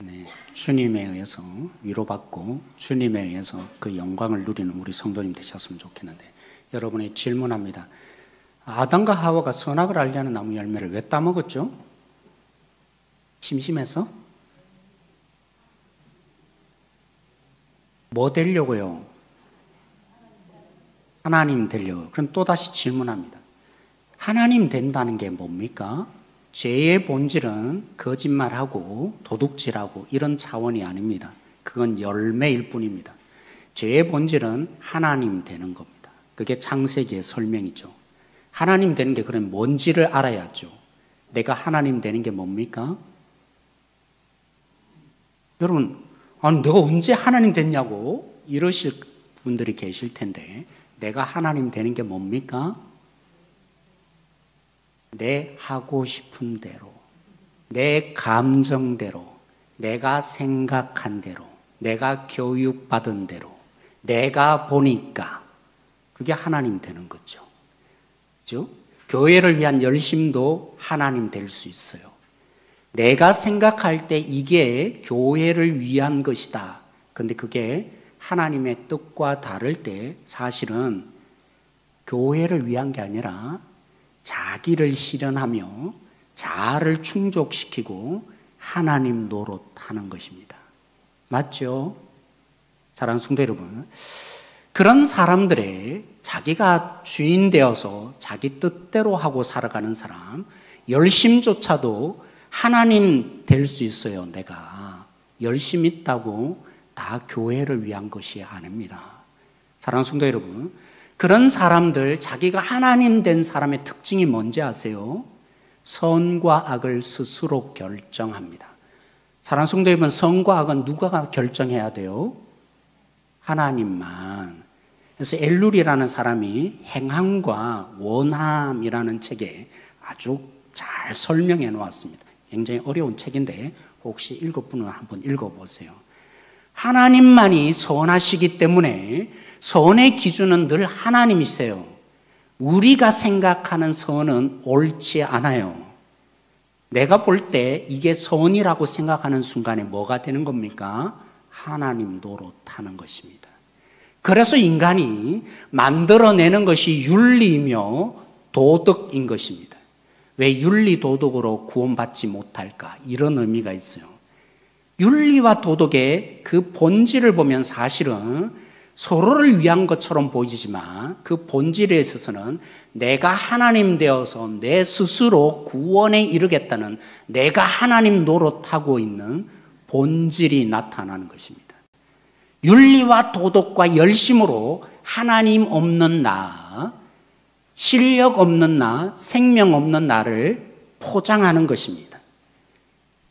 네, 주님에 의해서 위로받고 주님에 의해서 그 영광을 누리는 우리 성도님 되셨으면 좋겠는데, 여러분이 질문합니다. 아담과 하와가 선악을 알게 하는 나무 열매를 왜 따먹었죠? 심심해서? 뭐 되려고요? 하나님 되려고요. 그럼 또다시 질문합니다. 하나님 된다는 게 뭡니까? 죄의 본질은 거짓말하고 도둑질하고 이런 차원이 아닙니다. 그건 열매일 뿐입니다. 죄의 본질은 하나님 되는 겁니다. 그게 창세기의 설명이죠. 하나님 되는 게 그럼 뭔지를 알아야죠. 내가 하나님 되는 게 뭡니까? 여러분, 아니 내가 언제 하나님 됐냐고 이러실 분들이 계실 텐데, 내가 하나님 되는 게 뭡니까? 내 하고 싶은 대로, 내 감정대로, 내가 생각한 대로, 내가 교육받은 대로, 내가 보니까, 그게 하나님 되는 거죠. 그죠? 교회를 위한 열심도 하나님 될 수 있어요. 내가 생각할 때 이게 교회를 위한 것이다. 근데 그게 하나님의 뜻과 다를 때 사실은 교회를 위한 게 아니라 자기를 실현하며 자아를 충족시키고 하나님 노릇하는 것입니다. 맞죠? 사랑하는 성도 여러분, 그런 사람들의 자기가 주인 되어서 자기 뜻대로 하고 살아가는 사람, 열심조차도 하나님 될 수 있어요. 내가 열심 있다고 다 교회를 위한 것이 아닙니다. 사랑하는 성도 여러분, 그런 사람들, 자기가 하나님 된 사람의 특징이 뭔지 아세요? 선과 악을 스스로 결정합니다. 사랑하는 성도 여러분, 선과 악은 누가 결정해야 돼요? 하나님만. 그래서 엘룰이라는 사람이 행함과 원함이라는 책에 아주 잘 설명해 놓았습니다. 굉장히 어려운 책인데 혹시 읽어보면 한번 읽어보세요. 하나님만이 선하시기 때문에 선의 기준은 늘 하나님이세요. 우리가 생각하는 선은 옳지 않아요. 내가 볼 때 이게 선이라고 생각하는 순간에 뭐가 되는 겁니까? 하나님 노릇하는 것입니다. 그래서 인간이 만들어내는 것이 윤리이며 도덕인 것입니다. 왜 윤리 도덕으로 구원받지 못할까? 이런 의미가 있어요. 윤리와 도덕의 그 본질을 보면 사실은 서로를 위한 것처럼 보이지만 그 본질에 있어서는 내가 하나님 되어서 내 스스로 구원에 이르겠다는, 내가 하나님 노릇하고 있는 본질이 나타나는 것입니다. 윤리와 도덕과 열심으로 하나님 없는 나, 실력 없는 나, 생명 없는 나를 포장하는 것입니다.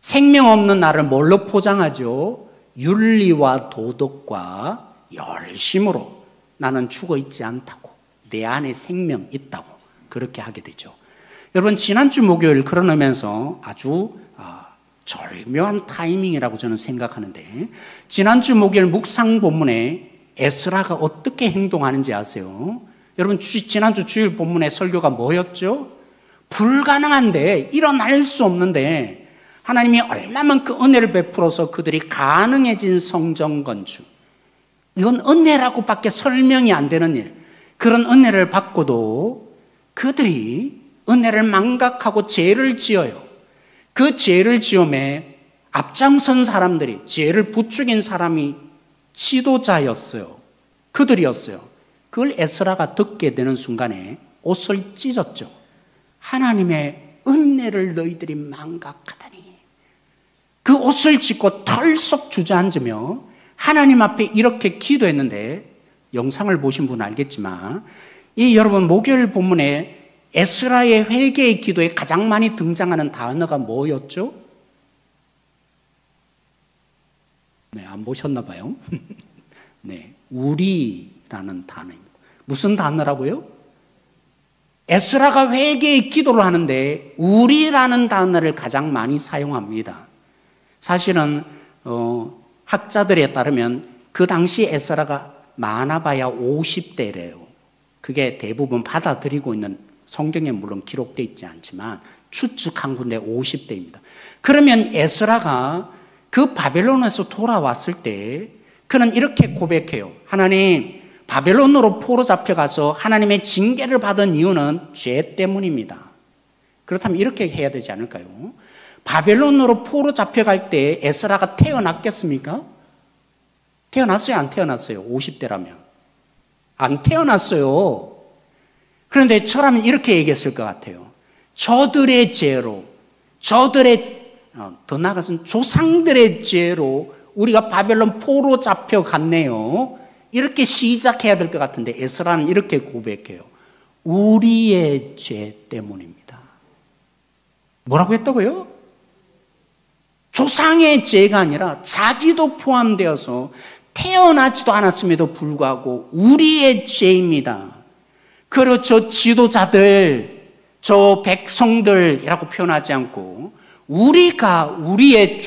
생명 없는 나를 뭘로 포장하죠? 윤리와 도덕과 열심으로 나는 죽어 있지 않다고, 내 안에 생명 있다고 그렇게 하게 되죠. 여러분, 지난주 목요일 그러면서 아주 절묘한 타이밍이라고 저는 생각하는데, 지난주 목요일 묵상 본문에 에스라가 어떻게 행동하는지 아세요? 여러분, 지난주 주일 본문의 설교가 뭐였죠? 불가능한데, 일어날 수 없는데 하나님이 얼마만큼 은혜를 베풀어서 그들이 가능해진 성전 건축, 이건 은혜라고 밖에 설명이 안 되는 일. 그런 은혜를 받고도 그들이 은혜를 망각하고 죄를 지어요. 그 죄를 지음에 앞장선 사람들이, 죄를 부추긴 사람이 지도자였어요. 그들이었어요. 그걸 에스라가 듣게 되는 순간에 옷을 찢었죠. 하나님의 은혜를 너희들이 망각하다니. 그 옷을 찢고 털썩 주저앉으며 하나님 앞에 이렇게 기도했는데, 영상을 보신 분은 알겠지만 이 여러분 목요일 본문에 에스라의 회개의 기도에 가장 많이 등장하는 단어가 뭐였죠? 네, 안 보셨나 봐요. 네, 우리라는 단어입니다. 무슨 단어라고요? 에스라가 회개의 기도를 하는데 우리라는 단어를 가장 많이 사용합니다. 사실은 학자들에 따르면 그 당시 에스라가 많아봐야 50대래요. 그게 대부분 받아들이고 있는, 성경에 물론 기록되어 있지 않지만 추측한 건데 50대입니다. 그러면 에스라가 그 바벨론에서 돌아왔을 때 그는 이렇게 고백해요. 하나님, 바벨론으로 포로 잡혀가서 하나님의 징계를 받은 이유는 죄 때문입니다. 그렇다면 이렇게 해야 되지 않을까요? 바벨론으로 포로 잡혀갈 때 에스라가 태어났겠습니까? 태어났어요? 안 태어났어요? 50대라면. 안 태어났어요. 그런데 저라면 이렇게 얘기했을 것 같아요. 저들의 죄로, 더 나아가서는 조상들의 죄로 우리가 바벨론 포로 잡혀갔네요. 이렇게 시작해야 될 것 같은데 에스라는 이렇게 고백해요. 우리의 죄 때문입니다. 뭐라고 했다고요? 조상의 죄가 아니라 자기도 포함되어서 태어나지도 않았음에도 불구하고 우리의 죄입니다. 그리고 저 지도자들, 저 백성들이라고 표현하지 않고 우리가 우리의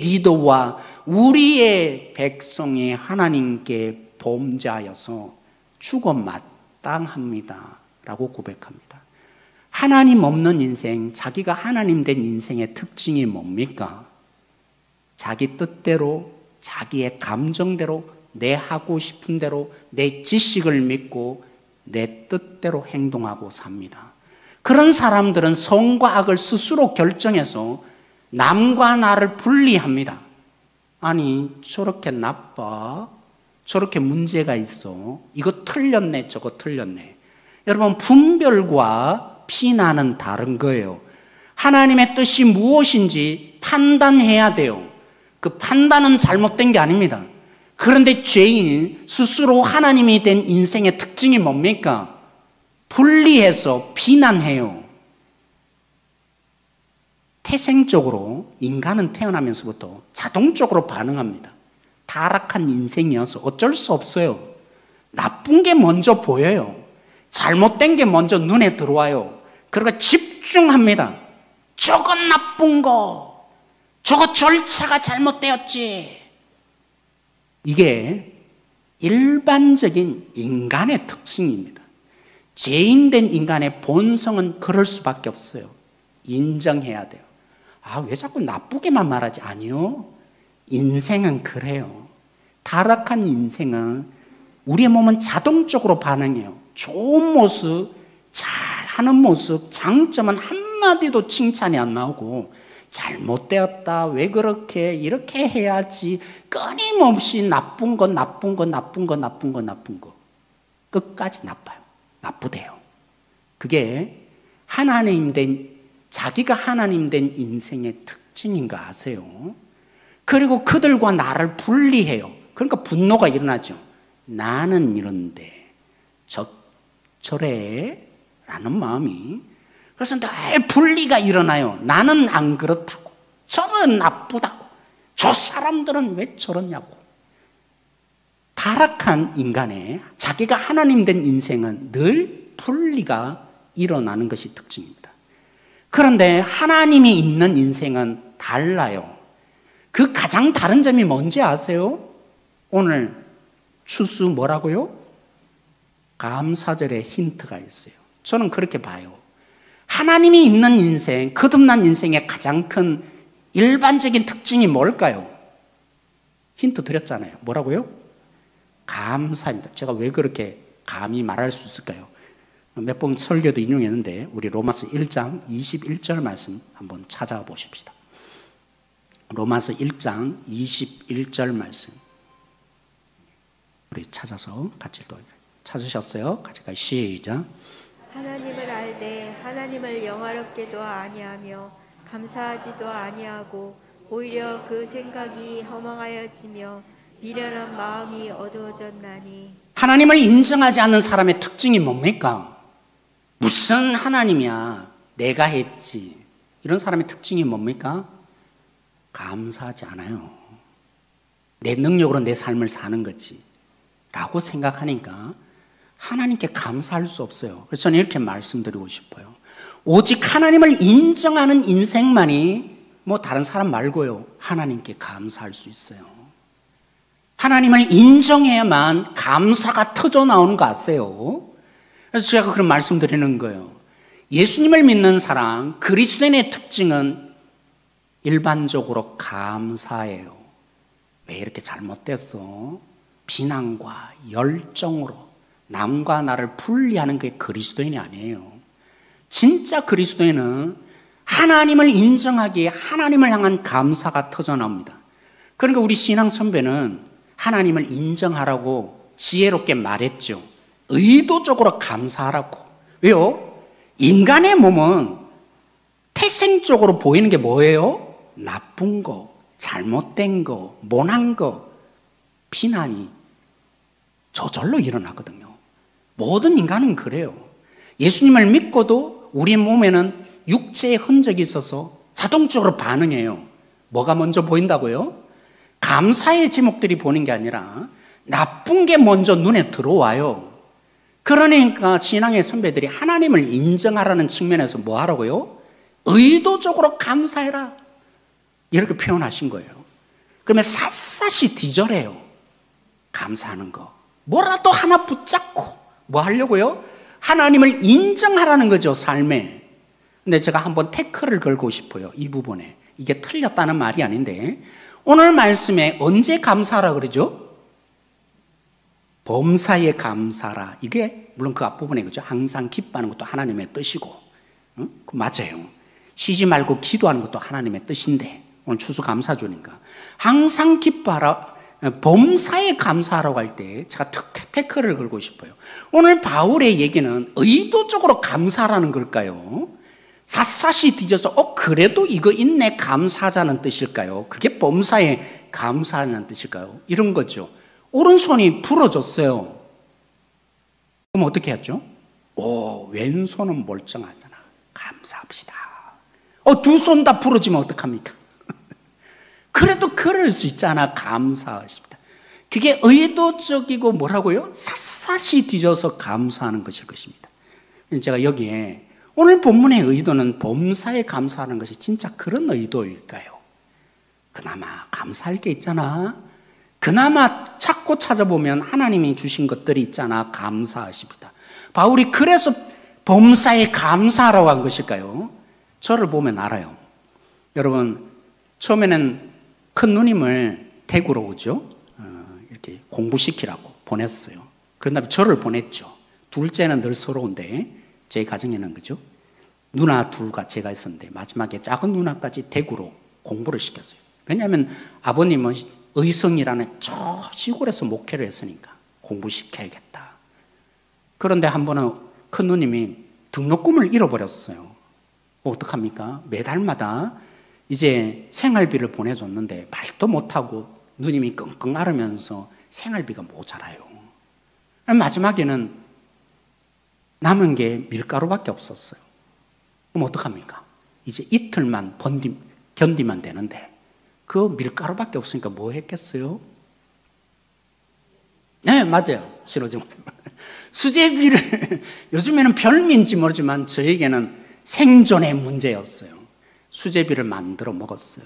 리더와 우리의 백성이 하나님께 범죄하여서 죽어 마땅합니다. 라고 고백합니다. 하나님 없는 인생, 자기가 하나님 된 인생의 특징이 뭡니까? 자기 뜻대로, 자기의 감정대로, 내 하고 싶은 대로, 내 지식을 믿고 내 뜻대로 행동하고 삽니다. 그런 사람들은 선과 악을 스스로 결정해서 남과 나를 분리합니다. 아니, 저렇게 나빠, 저렇게 문제가 있어, 이거 틀렸네, 저거 틀렸네. 여러분, 분별과 비난은 다른 거예요. 하나님의 뜻이 무엇인지 판단해야 돼요. 그 판단은 잘못된 게 아닙니다. 그런데 죄인 스스로 하나님이 된 인생의 특징이 뭡니까? 분리해서 비난해요. 태생적으로 인간은 태어나면서부터 자동적으로 반응합니다. 타락한 인생이어서 어쩔 수 없어요. 나쁜 게 먼저 보여요. 잘못된 게 먼저 눈에 들어와요. 그러니까 집중합니다. 저건 나쁜 거, 저거 절차가 잘못되었지. 이게 일반적인 인간의 특징입니다. 죄인된 인간의 본성은 그럴 수밖에 없어요. 인정해야 돼요. 아, 왜 자꾸 나쁘게만 말하지? 아니요. 인생은 그래요. 타락한 인생은 우리의 몸은 자동적으로 반응해요. 좋은 모습, 잘하는 모습, 장점은 한마디도 칭찬이 안 나오고 잘못되었다, 왜 그렇게, 이렇게 해야지, 끊임없이 나쁜 거 끝까지 나빠요. 나쁘대요. 그게 하나님 된, 자기가 하나님 된 인생의 특징인 거 아세요? 그리고 그들과 나를 분리해요. 그러니까 분노가 일어나죠. 나는 이런데 저래 라는 마음이, 그래서 늘 분리가 일어나요. 나는 안 그렇다고, 저는 나쁘다고, 저 사람들은 왜 저러냐고. 타락한 인간의 자기가 하나님 된 인생은 늘 분리가 일어나는 것이 특징입니다. 그런데 하나님이 있는 인생은 달라요. 그 가장 다른 점이 뭔지 아세요? 오늘 추수 뭐라고요? 감사절에 힌트가 있어요. 저는 그렇게 봐요. 하나님이 있는 인생, 거듭난 인생의 가장 큰 일반적인 특징이 뭘까요? 힌트 드렸잖아요. 뭐라고요? 감사입니다. 제가 왜 그렇게 감히 말할 수 있을까요? 몇 번 설교도 인용했는데 우리 로마서 1장 21절 말씀 한번 찾아보십시다. 로마서 1장 21절 말씀 우리 찾아서 같이 또 찾으셨어요? 같이 가 시작. 하나님을 알되 하나님을 영화롭게도 아니하며 감사하지도 아니하고 오히려 그 생각이 허망하여지며 미련한 마음이 어두워졌나니. 하나님을 인정하지 않는 사람의 특징이 뭡니까? 무슨 하나님이야, 내가 했지. 이런 사람의 특징이 뭡니까? 감사하지 않아요. 내 능력으로 내 삶을 사는 거지 라고 생각하니까 하나님께 감사할 수 없어요. 그래서 저는 이렇게 말씀드리고 싶어요. 오직 하나님을 인정하는 인생만이, 뭐 다른 사람 말고요, 하나님께 감사할 수 있어요. 하나님을 인정해야만 감사가 터져 나오는 거 아세요? 그래서 제가 그런 말씀 드리는 거예요. 예수님을 믿는 사람, 그리스도인의 특징은 일반적으로 감사해요. 왜 이렇게 잘못됐어? 비난과 열정으로 남과 나를 분리하는 게 그리스도인이 아니에요. 진짜 그리스도인은 하나님을 인정하기에 하나님을 향한 감사가 터져나옵니다. 그러니까 우리 신앙 선배는 하나님을 인정하라고 지혜롭게 말했죠. 의도적으로 감사하라고. 왜요? 인간의 몸은 태생적으로 보이는 게 뭐예요? 나쁜 거, 잘못된 거, 모난 거, 비난이 저절로 일어나거든요. 모든 인간은 그래요. 예수님을 믿고도 우리 몸에는 육체의 흔적이 있어서 자동적으로 반응해요. 뭐가 먼저 보인다고요? 감사의 제목들이 보이는 게 아니라 나쁜 게 먼저 눈에 들어와요. 그러니까 신앙의 선배들이 하나님을 인정하라는 측면에서 뭐 하라고요? 의도적으로 감사해라. 이렇게 표현하신 거예요. 그러면 샅샅이 뒤절해요. 감사하는 거. 뭐라도 하나 붙잡고 뭐 하려고요? 하나님을 인정하라는 거죠, 삶에. 근데 제가 한번 태클을 걸고 싶어요, 이 부분에. 이게 틀렸다는 말이 아닌데, 오늘 말씀에 언제 감사하라 그러죠? 범사에 감사라. 이게 물론 그 앞부분에 그죠? 항상 기뻐하는 것도 하나님의 뜻이고, 응? 맞아요. 쉬지 말고 기도하는 것도 하나님의 뜻인데, 오늘 추수감사주니까 항상 기뻐하라. 범사에 감사하라고 할 때 제가 태클을 걸고 싶어요. 오늘 바울의 얘기는 의도적으로 감사하라는 걸까요? 샅샅이 뒤져서 그래도 이거 있네 감사하자는 뜻일까요? 그게 범사에 감사하는 뜻일까요? 이런 거죠. 오른손이 부러졌어요. 그럼 어떻게 했죠? 왼손은 멀쩡하잖아. 감사합시다. 두 손 다 부러지면 어떡합니까? 그래도 그럴 수 있잖아. 감사하십니다. 그게 의도적이고 뭐라고요? 샅샅이 뒤져서 감사하는 것일 것입니다. 제가 여기에 오늘 본문의 의도는 범사에 감사하는 것이 진짜 그런 의도일까요? 그나마 감사할 게 있잖아. 그나마 찾고 찾아보면 하나님이 주신 것들이 있잖아. 감사하십니다. 바울이 그래서 범사에 감사하라고 한 것일까요? 저를 보면 알아요. 여러분, 처음에는 큰 누님을 대구로 오죠. 이렇게 공부시키라고 보냈어요. 그런 다음에 저를 보냈죠. 둘째는 늘 서러운데 제 가정에는 그죠. 누나 둘과 제가 있었는데 마지막에 작은 누나까지 대구로 공부를 시켰어요. 왜냐하면 아버님은 의성이라는 저 시골에서 목회를 했으니까 공부시켜야겠다. 그런데 한 번은 큰 누님이 등록금을 잃어버렸어요. 어떡합니까? 매달마다 이제 생활비를 보내줬는데 말도 못하고 누님이 끙끙 앓으면서 생활비가 모자라요. 마지막에는 남은 게 밀가루밖에 없었어요. 그럼 어떡합니까? 이제 이틀만 견디면 되는데 그 밀가루밖에 없으니까 뭐 했겠어요? 네, 맞아요. 실어지 못해요. 수제비를 요즘에는 별미인지 모르지만 저에게는 생존의 문제였어요. 수제비를 만들어 먹었어요.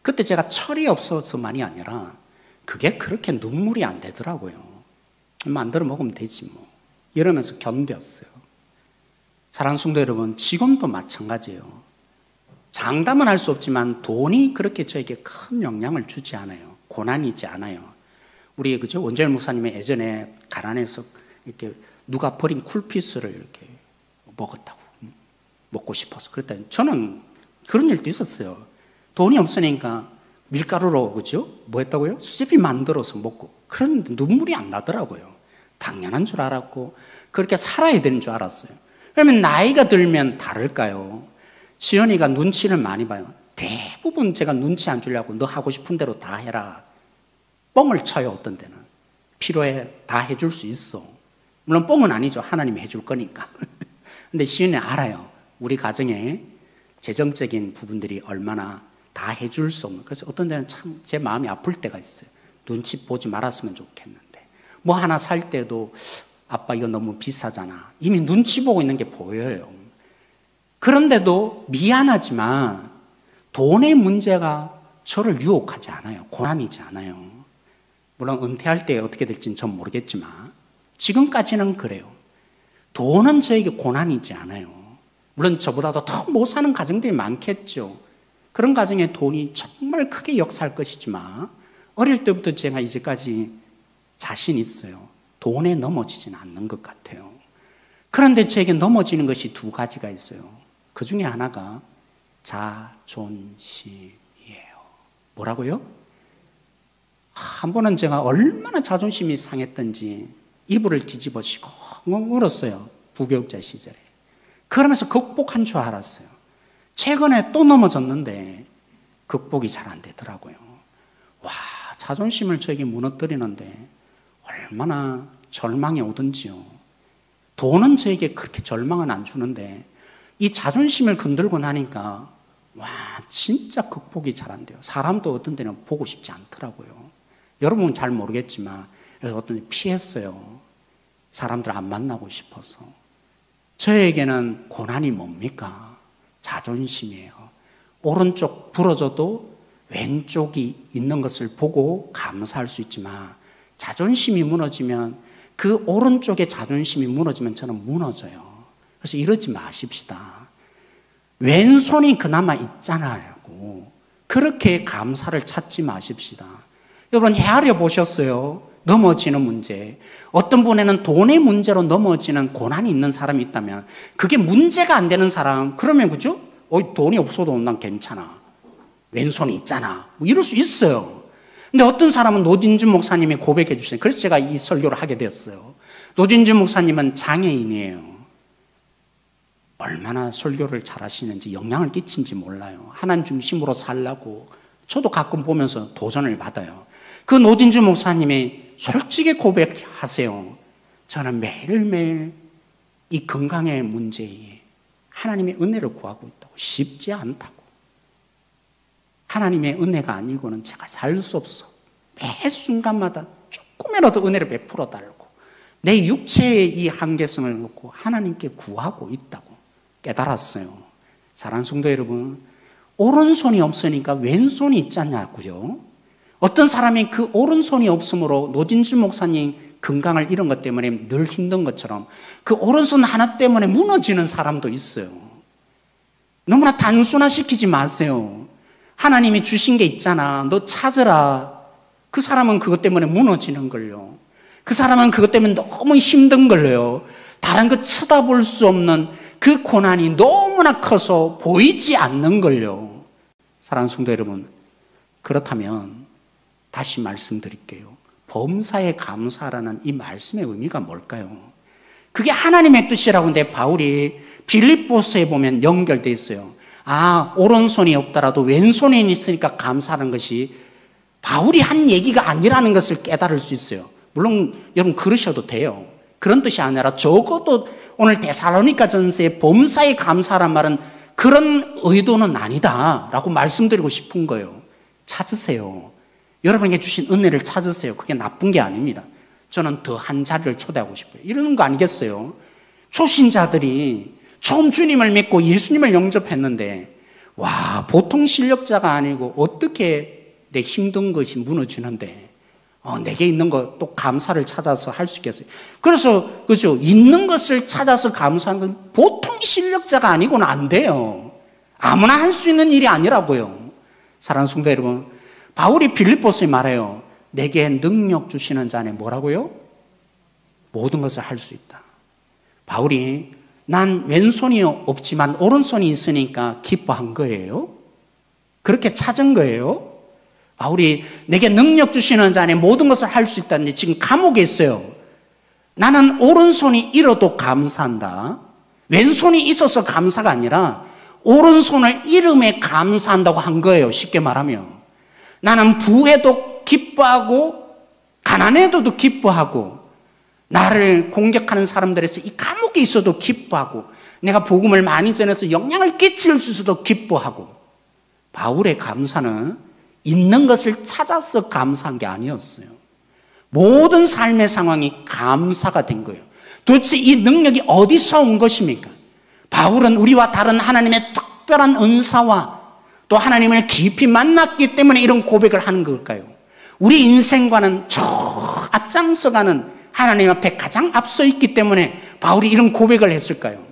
그때 제가 철이 없어서만이 아니라 그게 그렇게 눈물이 안 되더라고요. 만들어 먹으면 되지 뭐. 이러면서 견뎠어요. 사랑하는 성도 여러분, 지금도 마찬가지예요. 장담은 할 수 없지만 돈이 그렇게 저에게 큰 영향을 주지 않아요. 고난이 있지 않아요. 우리 그죠? 원재열 목사님의 예전에 가난해서 이렇게 누가 버린 쿨피스를 이렇게 먹었다고. 먹고 싶어서. 그랬더니 저는 그런 일도 있었어요. 돈이 없으니까 밀가루로 그죠? 뭐 했다고요? 수제비 만들어서 먹고. 그런데 눈물이 안 나더라고요. 당연한 줄 알았고 그렇게 살아야 되는 줄 알았어요. 그러면 나이가 들면 다를까요? 지연이가 눈치를 많이 봐요. 대부분 제가 눈치 안 주려고 너 하고 싶은 대로 다 해라. 뻥을 쳐요. 어떤 때는. 필요해. 다 해줄 수 있어. 물론 뻥은 아니죠. 하나님이 해줄 거니까. 근데 지연이 알아요. 우리 가정에 재정적인 부분들이 얼마나 다 해줄 수 없는. 그래서 어떤 데는 참 제 마음이 아플 때가 있어요. 눈치 보지 말았으면 좋겠는데. 뭐 하나 살 때도 아빠 이거 너무 비싸잖아. 이미 눈치 보고 있는 게 보여요. 그런데도 미안하지만 돈의 문제가 저를 유혹하지 않아요. 고난이지 않아요. 물론 은퇴할 때 어떻게 될지는 전 모르겠지만 지금까지는 그래요. 돈은 저에게 고난이지 않아요. 물론 저보다도 더 못 사는 가정들이 많겠죠. 그런 가정에 돈이 정말 크게 역사할 것이지만 어릴 때부터 제가 이제까지 자신 있어요. 돈에 넘어지지는 않는 것 같아요. 그런데 저에게 넘어지는 것이 두 가지가 있어요. 그 중에 하나가 자존심이에요. 뭐라고요? 한 번은 제가 얼마나 자존심이 상했던지 이불을 뒤집어쓰고 울었어요. 부교육자 시절에. 그러면서 극복한 줄 알았어요. 최근에 또 넘어졌는데 극복이 잘 안 되더라고요. 와, 자존심을 저에게 무너뜨리는데 얼마나 절망이 오든지요. 돈은 저에게 그렇게 절망은 안 주는데 이 자존심을 건들고 나니까 와, 진짜 극복이 잘 안 돼요. 사람도 어떤 데는 보고 싶지 않더라고요. 여러분은 잘 모르겠지만 그래서 어떤 데 피했어요. 사람들 안 만나고 싶어서. 저에게는 고난이 뭡니까? 자존심이에요. 오른쪽 부러져도 왼쪽이 있는 것을 보고 감사할 수 있지만 자존심이 무너지면 그 오른쪽의 자존심이 무너지면 저는 무너져요. 그래서 이러지 마십시다. 왼손이 그나마 있잖아요. 그렇게 감사를 찾지 마십시다. 여러분 헤아려 보셨어요? 넘어지는 문제. 어떤 분에는 돈의 문제로 넘어지는 고난이 있는 사람이 있다면 그게 문제가 안 되는 사람, 그러면 그죠? 돈이 없어도 난 괜찮아. 왼손이 있잖아. 뭐 이럴 수 있어요. 근데 어떤 사람은 노진준 목사님이 고백해 주시는, 그래서 제가 이 설교를 하게 됐어요. 노진준 목사님은 장애인이에요. 얼마나 설교를 잘하시는지 영향을 끼친지 몰라요. 하나님 중심으로 살라고 저도 가끔 보면서 도전을 받아요. 그 노진준 목사님이 솔직히 고백하세요. 저는 매일매일 이 건강의 문제에 하나님의 은혜를 구하고 있다고. 쉽지 않다고. 하나님의 은혜가 아니고는 제가 살 수 없어. 매 순간마다 조금이라도 은혜를 베풀어 달고 내 육체의 이 한계성을 놓고 하나님께 구하고 있다고 깨달았어요. 사랑하는 성도 여러분, 오른손이 없으니까 왼손이 있잖냐고요. 어떤 사람이 그 오른손이 없으므로 노진주 목사님 건강을 잃은 것 때문에 늘 힘든 것처럼 그 오른손 하나 때문에 무너지는 사람도 있어요. 너무나 단순화시키지 마세요. 하나님이 주신 게 있잖아. 너 찾으라. 그 사람은 그것 때문에 무너지는 걸요. 그 사람은 그것 때문에 너무 힘든 걸요. 다른 거 쳐다볼 수 없는 그 고난이 너무나 커서 보이지 않는 걸요. 사랑하는 성도 여러분, 그렇다면 다시 말씀드릴게요. 범사에 감사라는 이 말씀의 의미가 뭘까요? 그게 하나님의 뜻이라고 하는데 바울이 빌립보서에 보면 연결되어 있어요. 아, 오른손이 없더라도 왼손이 있으니까 감사하는 것이 바울이 한 얘기가 아니라는 것을 깨달을 수 있어요. 물론 여러분 그러셔도 돼요. 그런 뜻이 아니라 적어도 오늘 데살로니가 전서의 범사에 감사란 말은 그런 의도는 아니다라고 말씀드리고 싶은 거예요. 찾으세요. 여러분에게 주신 은혜를 찾으세요. 그게 나쁜 게 아닙니다. 저는 더 한 자리를 초대하고 싶어요. 이러는 거 아니겠어요? 초신자들이 처음 주님을 믿고 예수님을 영접했는데 와, 보통 실력자가 아니고 어떻게 내 힘든 것이 무너지는데 내게 있는 거 또 감사를 찾아서 할 수 있겠어요? 그래서 그죠? 있는 것을 찾아서 감사하는 건 보통 실력자가 아니고는 안 돼요. 아무나 할 수 있는 일이 아니라고요. 사랑하는 성도 여러분, 바울이 빌립보서에 말해요. 내게 능력 주시는 자네 뭐라고요? 모든 것을 할 수 있다. 바울이 난 왼손이 없지만 오른손이 있으니까 기뻐한 거예요? 그렇게 찾은 거예요? 바울이 내게 능력 주시는 자네 모든 것을 할 수 있다는데 지금 감옥에 있어요. 나는 오른손이 잃어도 감사한다. 왼손이 있어서 감사가 아니라 오른손을 잃음에 감사한다고 한 거예요. 쉽게 말하면 나는 부해도 기뻐하고 가난해도 기뻐하고 나를 공격하는 사람들에서 이 감옥에 있어도 기뻐하고 내가 복음을 많이 전해서 영향을 끼칠 수 있어도 기뻐하고. 바울의 감사는 있는 것을 찾아서 감사한 게 아니었어요. 모든 삶의 상황이 감사가 된 거예요. 도대체 이 능력이 어디서 온 것입니까? 바울은 우리와 다른 하나님의 특별한 은사와 또 하나님을 깊이 만났기 때문에 이런 고백을 하는 걸까요? 우리 인생과는 저 앞장서가는 하나님 앞에 가장 앞서 있기 때문에 바울이 이런 고백을 했을까요?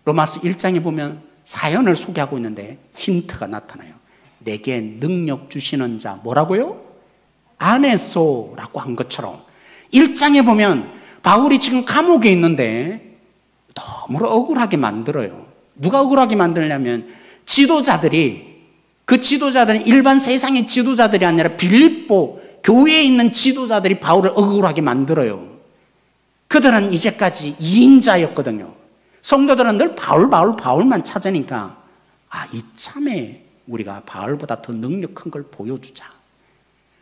로마서 1장에 보면 사연을 소개하고 있는데 힌트가 나타나요. 내게 능력 주시는 자, 뭐라고요? 안에서라고 한 것처럼 1장에 보면 바울이 지금 감옥에 있는데 너무 억울하게 만들어요. 누가 억울하게 만들냐면 그 지도자들은 일반 세상의 지도자들이 아니라 빌립보 교회에 있는 지도자들이 바울을 억울하게 만들어요. 그들은 이제까지 2인자였거든요. 성도들은 늘 바울만 찾으니까 이참에 우리가 바울보다 더 능력 큰 걸 보여주자.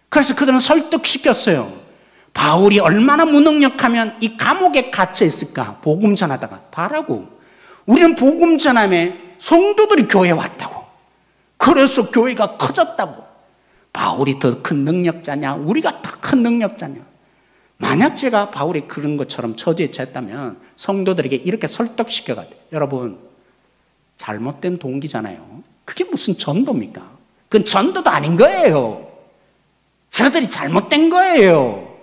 그래서 그들은 설득시켰어요. 바울이 얼마나 무능력하면 이 감옥에 갇혀 있을까? 복음 전하다가 봐라고. 우리는 복음 전함에 성도들이 교회에 왔다고. 그래서 교회가 커졌다고. 바울이 더 큰 능력자냐? 우리가 더 큰 능력자냐? 만약 제가 바울이 그런 것처럼 처지에 처했다면 성도들에게 이렇게 설득시켜가지고, 여러분 잘못된 동기잖아요. 그게 무슨 전도입니까? 그건 전도도 아닌 거예요. 저들이 잘못된 거예요.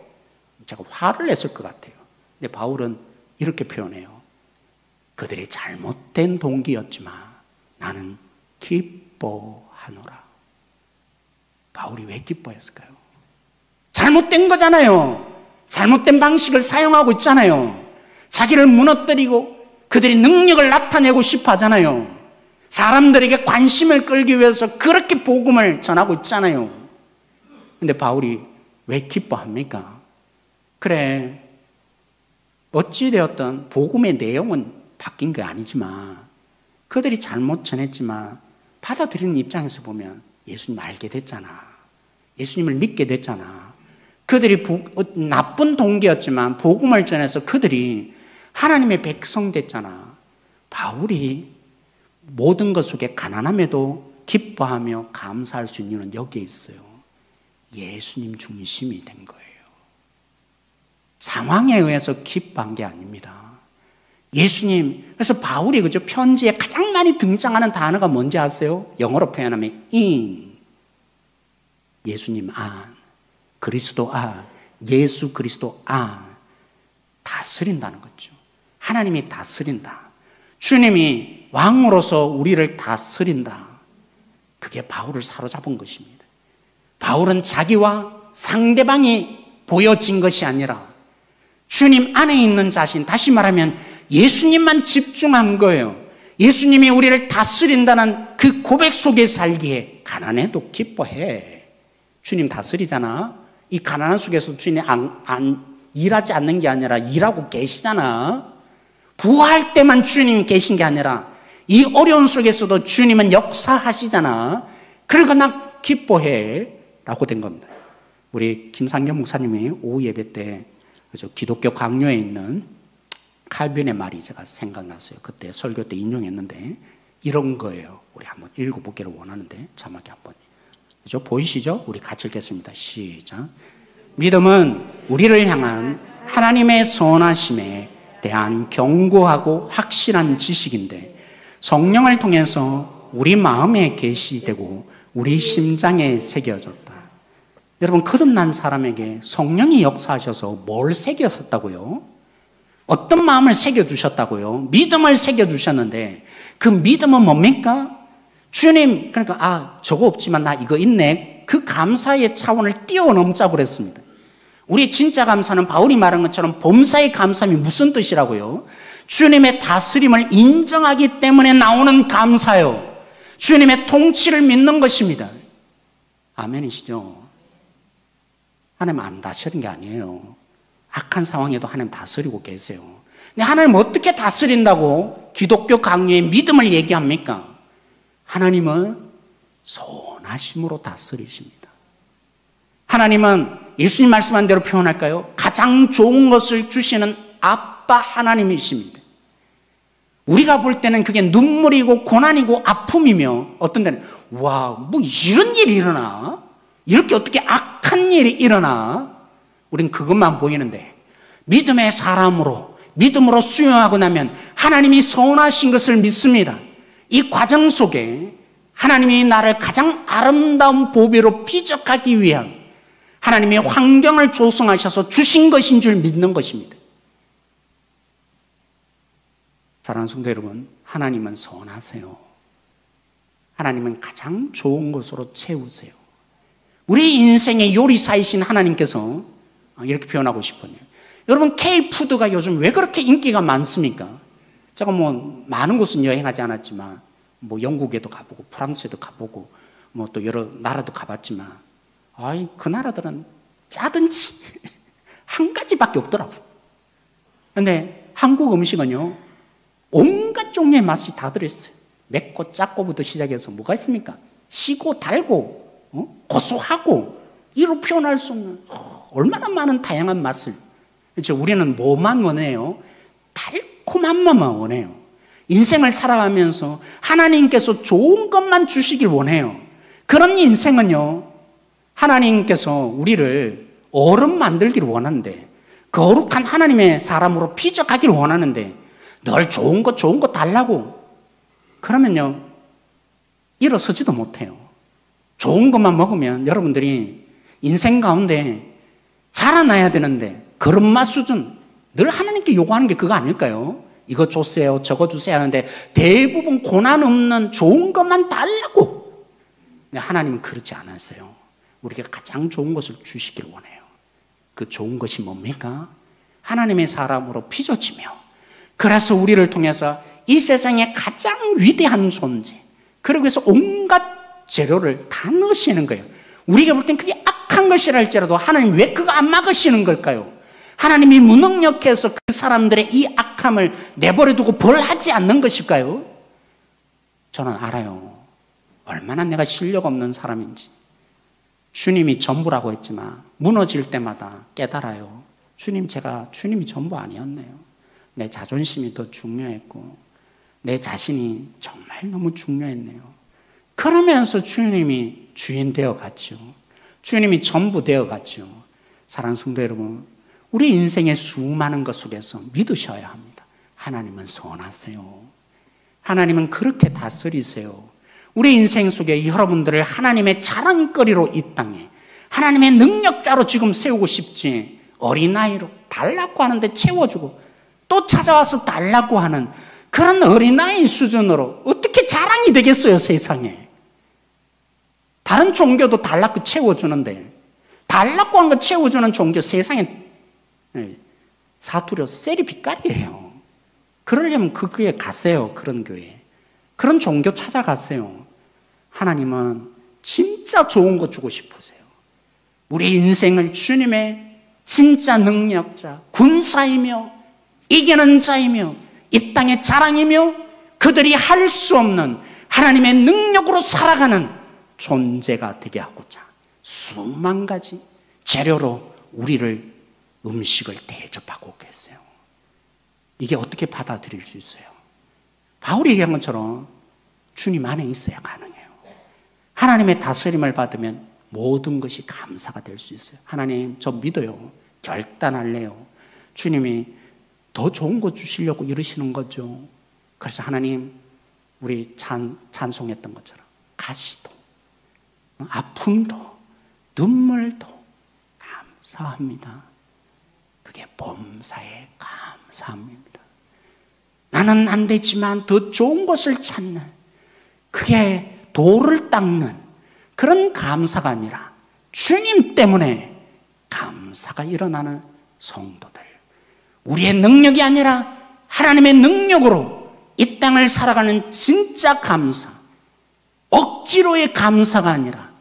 제가 화를 냈을 것 같아요. 근데 바울은 이렇게 표현해요. 그들이 잘못된 동기였지만 나는 기뻐하노라. 바울이 왜 기뻐했을까요? 잘못된 거잖아요. 잘못된 방식을 사용하고 있잖아요. 자기를 무너뜨리고 그들이 능력을 나타내고 싶어 하잖아요. 사람들에게 관심을 끌기 위해서 그렇게 복음을 전하고 있잖아요. 근데 바울이 왜 기뻐합니까? 그래, 어찌되었든 복음의 내용은 바뀐 게 아니지만 그들이 잘못 전했지만 받아들이는 입장에서 보면 예수님 알게 됐잖아. 예수님을 믿게 됐잖아. 그들이 나쁜 동기였지만 복음을 전해서 그들이 하나님의 백성 됐잖아. 바울이 모든 것 속에 가난함에도 기뻐하며 감사할 수 있는 이유는 여기에 있어요. 예수님 중심이 된 거예요. 상황에 의해서 기뻐한 게 아닙니다. 예수님, 그래서 바울이 그죠? 편지에 가장 많이 등장하는 단어가 뭔지 아세요? 영어로 표현하면 in. 예수님 안, 그리스도 안, 예수 그리스도 안. 다스린다는 거죠. 하나님이 다스린다. 주님이 왕으로서 우리를 다스린다. 그게 바울을 사로잡은 것입니다. 바울은 자기와 상대방이 보여진 것이 아니라 주님 안에 있는 자신, 다시 말하면 예수님만 집중한 거예요. 예수님이 우리를 다스린다는 그 고백 속에 살기에 가난해도 기뻐해. 주님 다스리잖아. 이 가난한 속에서 주님이 일하지 않는 게 아니라 일하고 계시잖아. 부활할 때만 주님이 계신 게 아니라 이 어려운 속에서도 주님은 역사하시잖아. 그러니까 나 기뻐해 라고 된 겁니다. 우리 김상겸 목사님이 오후 예배 때 기독교 강요에 있는 칼빈의 말이 제가 생각났어요. 그때 설교 때 인용했는데 이런 거예요. 우리 한번 읽어보기를 원하는데 자막이 한번 그죠? 보이시죠? 우리 같이 읽겠습니다. 시작. 믿음은 우리를 향한 하나님의 선하심에 대한 견고하고 확실한 지식인데 성령을 통해서 우리 마음에 계시되고 우리 심장에 새겨졌다. 여러분, 거듭난 사람에게 성령이 역사하셔서 뭘 새겨졌다고요? 어떤 마음을 새겨주셨다고요? 믿음을 새겨주셨는데 그 믿음은 뭡니까? 주님, 그러니까 저거 없지만 나 이거 있네. 그 감사의 차원을 뛰어넘자고 그랬습니다. 우리 진짜 감사는 바울이 말한 것처럼 범사의 감사함이 무슨 뜻이라고요? 주님의 다스림을 인정하기 때문에 나오는 감사요. 주님의 통치를 믿는 것입니다. 아멘이시죠? 하나님 안 다스리는 게 아니에요. 악한 상황에도 하나님 다스리고 계세요. 근데 하나님 어떻게 다스린다고 기독교 강요의 믿음을 얘기합니까? 하나님은 선하심으로 다스리십니다. 하나님은 예수님 말씀한 대로 표현할까요? 가장 좋은 것을 주시는 아빠 하나님이십니다. 우리가 볼 때는 그게 눈물이고 고난이고 아픔이며 어떤 데는 뭐 이런 일이 일어나? 이렇게 어떻게 악한 일이 일어나? 우린 그것만 보이는데 믿음의 사람으로 믿음으로 수용하고 나면 하나님이 선하신 것을 믿습니다. 이 과정 속에 하나님이 나를 가장 아름다운 보배로 피적하기 위한 하나님의 환경을 조성하셔서 주신 것인 줄 믿는 것입니다. 사랑하는 성도 여러분, 하나님은 선하세요. 하나님은 가장 좋은 것으로 채우세요. 우리 인생의 요리사이신 하나님께서 이렇게 표현하고 싶었네요. 여러분, K푸드가 요즘 왜 그렇게 인기가 많습니까? 제가 뭐 많은 곳은 여행하지 않았지만 뭐 영국에도 가보고 프랑스에도 가보고 뭐 또 여러 나라도 가봤지만 그 나라들은 짜든지 한 가지밖에 없더라고. 근데 한국 음식은요, 온갖 종류의 맛이 다 들어있어요. 맵고 짭고부터 시작해서 뭐가 있습니까? 시고 달고 고소하고 이로 표현할 수 없는 얼마나 많은 다양한 맛을. 그렇죠? 우리는 뭐만 원해요? 달콤한 맛만 원해요. 인생을 살아가면서 하나님께서 좋은 것만 주시길 원해요. 그런 인생은요, 하나님께서 우리를 어른 만들기를 원하는데, 거룩한 하나님의 사람으로 피적하기를 원하는데 늘 좋은 거 달라고 그러면요, 일어서지도 못해요. 좋은 것만 먹으면 여러분들이 인생 가운데 자라나야 되는데 그런 맛 수준, 늘 하나님께 요구하는 게 그거 아닐까요? 이거 주세요, 저거 주세요 하는데 대부분 고난 없는 좋은 것만 달라고. 근데 하나님은 그렇지 않았어요. 우리가 가장 좋은 것을 주시길 원해요. 그 좋은 것이 뭡니까? 하나님의 사람으로 빚어지며, 그래서 우리를 통해서 이 세상의 가장 위대한 존재, 그러기 위해서 온갖 재료를 다 넣으시는 거예요. 우리가 볼 땐 그게 악한 것이라 할지라도 하나님 왜 그거 안 막으시는 걸까요? 하나님이 무능력해서 그 사람들의 이 악함을 내버려 두고 벌하지 않는 것일까요? 저는 알아요. 얼마나 내가 실력 없는 사람인지. 주님이 전부라고 했지만 무너질 때마다 깨달아요. 주님이 전부 아니었네요. 내 자존심이 더 중요했고 내 자신이 정말 너무 중요했네요. 그러면서 주님이 주인 되어 갔죠. 주님이 전부 되어 갔죠. 사랑하는 성도 여러분, 우리 인생의 수많은 것 속에서 믿으셔야 합니다. 하나님은 선하세요. 하나님은 그렇게 다스리세요. 우리 인생 속에 여러분들을 하나님의 자랑거리로 이 땅에 하나님의 능력자로 지금 세우고 싶지, 어린아이로 달라고 하는데 채워주고 또 찾아와서 달라고 하는 그런 어린아이 수준으로 어떻게 자랑이 되겠어요, 세상에. 다른 종교도 달라고 채워주는데, 달라고 한 거 채워주는 종교 세상에 사투려서 세리빛깔이에요. 그러려면 그 교회 가세요. 그런 교회, 그런 종교 찾아가세요. 하나님은 진짜 좋은 거 주고 싶으세요. 우리 인생을 주님의 진짜 능력자, 군사이며 이기는 자이며 이 땅의 자랑이며 그들이 할 수 없는 하나님의 능력으로 살아가는 존재가 되게 하고자 수만 가지 재료로 우리를 음식을 대접하고 계세요. 이게 어떻게 받아들일 수 있어요? 바울이 얘기한 것처럼 주님 안에 있어야 가능해요. 하나님의 다스림을 받으면 모든 것이 감사가 될 수 있어요. 하나님, 저 믿어요. 결단할래요. 주님이 더 좋은 거 주시려고 이러시는 거죠. 그래서 하나님, 우리 찬송했던 것처럼 가시도, 아픔도, 눈물도 감사합니다. 그게 범사에 감사합니다. 나는 안 되지만 더 좋은 것을 찾는, 그게 돌을 닦는 그런 감사가 아니라 주님 때문에 감사가 일어나는 성도들, 우리의 능력이 아니라 하나님의 능력으로 이 땅을 살아가는 진짜 감사, 억지로의 감사가 아니라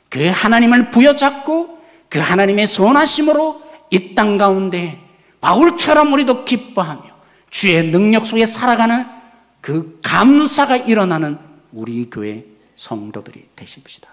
그 하나님을 부여잡고 그 하나님의 선하심으로 이 땅 가운데 바울처럼 우리도 기뻐하며 주의 능력 속에 살아가는 그 감사가 일어나는 우리 교회 성도들이 되십시다.